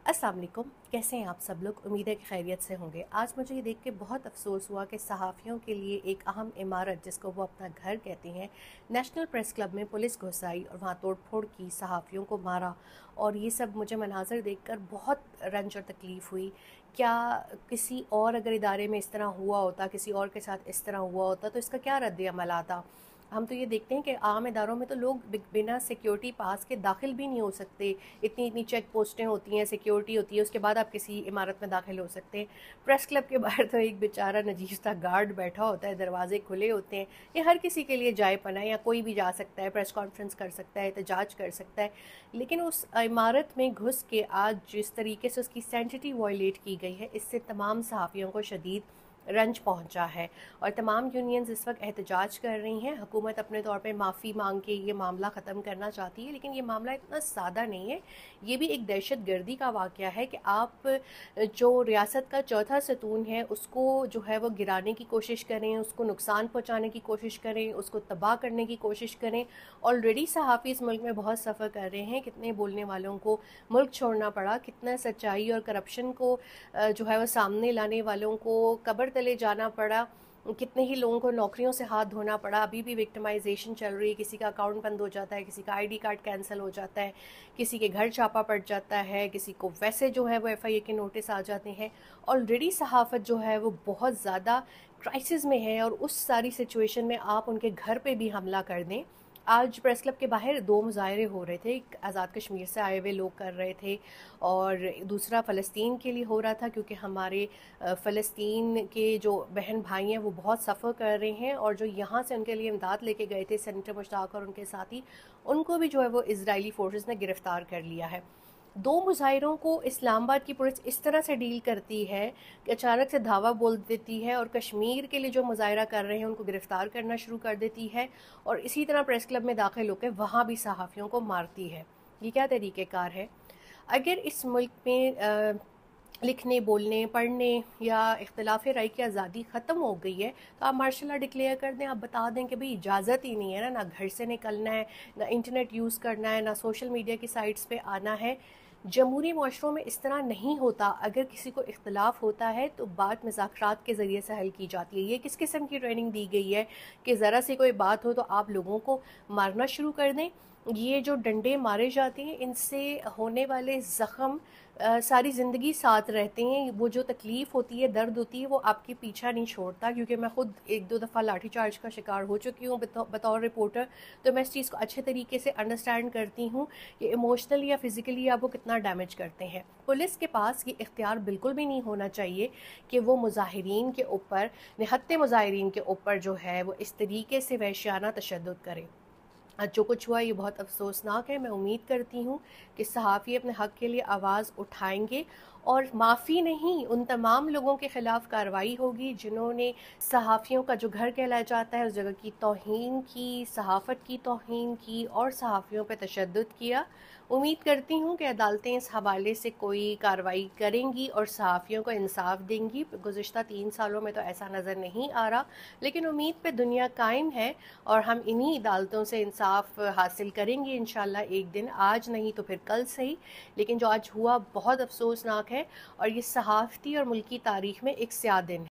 अस्सलाम वालेकुम। कैसे हैं आप सब लोग? उम्मीद है कि खैरियत से होंगे। आज मुझे ये देख के बहुत अफसोस हुआ कि सहाफ़ियों के लिए एक अहम इमारत जिसको वो अपना घर कहते हैं, नेशनल प्रेस क्लब में पुलिस घुस आई और वहाँ तोड़ फोड़ की, सहाफ़ियों को मारा। और ये सब मुझे मनाज़र देखकर बहुत रंज और तकलीफ़ हुई। क्या किसी और अगर इदारे में इस तरह हुआ होता, किसी और के साथ इस तरह हुआ होता, तो इसका क्या रद्द अमल आता? हम तो ये देखते हैं कि आम इदारों में तो लोग बिना सिक्योरिटी पास के दाखिल भी नहीं हो सकते। इतनी इतनी चेक पोस्टें होती हैं, सिक्योरिटी होती है, उसके बाद आप किसी इमारत में दाखिल हो सकते हैं। प्रेस क्लब के बाहर तो एक बेचारा नजीब सा गार्ड बैठा होता है, दरवाजे खुले होते हैं। ये हर किसी के लिए जाए पना है, या कोई भी जा सकता है, प्रेस कॉन्फ्रेंस कर सकता है, एहतजाज कर सकता है। लेकिन उस इमारत में घुस के आज जिस तरीके से उसकी सेंटिटी वायलेट की गई है, इससे तमाम सहाफ़ियों को शदीद रंज पहुंचा है। और तमाम यूनियंस इस वक्त एहतजाज कर रही हैं। हुकूमत अपने तौर पे माफ़ी मांग के ये मामला ख़त्म करना चाहती है, लेकिन ये मामला इतना सादा नहीं है। ये भी एक दहशत गर्दी का वाक़या है कि आप जो रियासत का चौथा सतून है उसको जो है वो गिराने की कोशिश करें, उसको नुकसान पहुँचाने की कोशिश करें, उसको तबाह करने की कोशिश करें। ऑलरेडी सहाफ़ी इस मुल्क में बहुत सफ़र कर रहे हैं, कितने बोलने वालों को मुल्क छोड़ना पड़ा, कितना सच्चाई और करप्शन को जो है वो सामने लाने वालों को कब्र तले जाना पड़ा, कितने ही लोगों को नौकरियों से हाथ धोना पड़ा। अभी भी विक्टिमाइजेशन चल रही है, किसी का अकाउंट बंद हो जाता है, किसी का आईडी कार्ड कैंसिल हो जाता है, किसी के घर छापा पड़ जाता है, किसी को वैसे जो है वो एफआईए के नोटिस आ जाते हैं। ऑलरेडी सहाफ़त जो है वो बहुत ज़्यादा क्राइसिस में है, और उस सारी सिचुएशन में आप उनके घर पे भी हमला कर दें। आज प्रेस क्लब के बाहर दो मुजाहरे हो रहे थे, एक आज़ाद कश्मीर से आए हुए लोग कर रहे थे, और दूसरा फ़लस्तीन के लिए हो रहा था, क्योंकि हमारे फ़लस्तीन के जो बहन भाई हैं वो बहुत सफ़र कर रहे हैं, और जो यहाँ से उनके लिए इमदाद लेके गए थे सेनेटर मुश्ताक और उनके साथी, उनको भी जो है वो इजरायली फोर्सेस ने गिरफ़्तार कर लिया है। दो मुजाहिरों को इस्लामाबाद की पुलिस इस तरह से डील करती है कि अचानक से धावा बोल देती है, और कश्मीर के लिए जो मुजाहिरा कर रहे हैं उनको गिरफ्तार करना शुरू कर देती है, और इसी तरह प्रेस क्लब में दाखिल होकर वहाँ भी सहाफ़ियों को मारती है। ये क्या तरीक़ेकार है? अगर इस मुल्क में लिखने, बोलने, पढ़ने या इख्तिलाफ़ राय की आज़ादी ख़त्म हो गई है, तो आप मार्शल लॉ डिक्लेयर कर दें। आप बता दें कि भाई इजाज़त ही नहीं है ना घर से निकलना है, ना इंटरनेट यूज़ करना है, ना सोशल मीडिया की साइट्स पे आना है। जमहूरी माशरों में इस तरह नहीं होता। अगर किसी को इख्तिलाफ़ होता है तो बात मुज़ाकरात के ज़रिए से हल की जाती है। ये किस किस्म की ट्रेनिंग दी गई है कि ज़रा सी कोई बात हो तो आप लोगों को मारना शुरू कर दें? ये जो डंडे मारे जाते हैं, इनसे होने वाले ज़ख्म सारी ज़िंदगी साथ रहते हैं। वो जो तकलीफ़ होती है, दर्द होती है, वो आपके पीछा नहीं छोड़ता। क्योंकि मैं ख़ुद एक दो दफ़ा लाठी चार्ज का शिकार हो चुकी हूँ बतौर रिपोर्टर, तो मैं इस चीज़ को अच्छे तरीके से अंडरस्टैंड करती हूँ कि इमोशनली या फ़िज़िकली आपको कितना डैमेज करते हैं। पुलिस के पास ये इख्तियार बिल्कुल भी नहीं होना चाहिए कि वो मुज़ाहिरीन के ऊपर, निहत्थे मुज़ाहिरीन के ऊपर जो है वो इस तरीके से वहशियाना तशद्दुद करे। आज जो कुछ हुआ ये बहुत अफसोसनाक है। मैं उम्मीद करती हूँ कि सहाफ़ी अपने हक़ के लिए आवाज़ उठाएंगे, और माफ़ी नहीं, उन तमाम लोगों के ख़िलाफ़ कार्रवाई होगी जिन्होंने सहाफ़ियों का जो घर कहलाया जाता है उस जगह की तौहीन की, सहाफ़त की तौहीन की, और सहाफ़ियों पर तशद्दुद किया। उम्मीद करती हूँ कि अदालतें इस हवाले से कोई कार्रवाई करेंगी और सहाफ़ियों को इंसाफ देंगी। गुज़िश्ता 3 सालों में तो ऐसा नज़र नहीं आ रहा, लेकिन उम्मीद पे दुनिया कायम है, और हम इन्हीं अदालतों से इंसाफ हासिल करेंगे इंशाल्लाह एक दिन। आज नहीं तो फिर कल सही, लेकिन जो आज हुआ बहुत अफसोसनाक है, और ये सहाफ़ती और मुल्की तारीख़ में एक स्याह दिन है।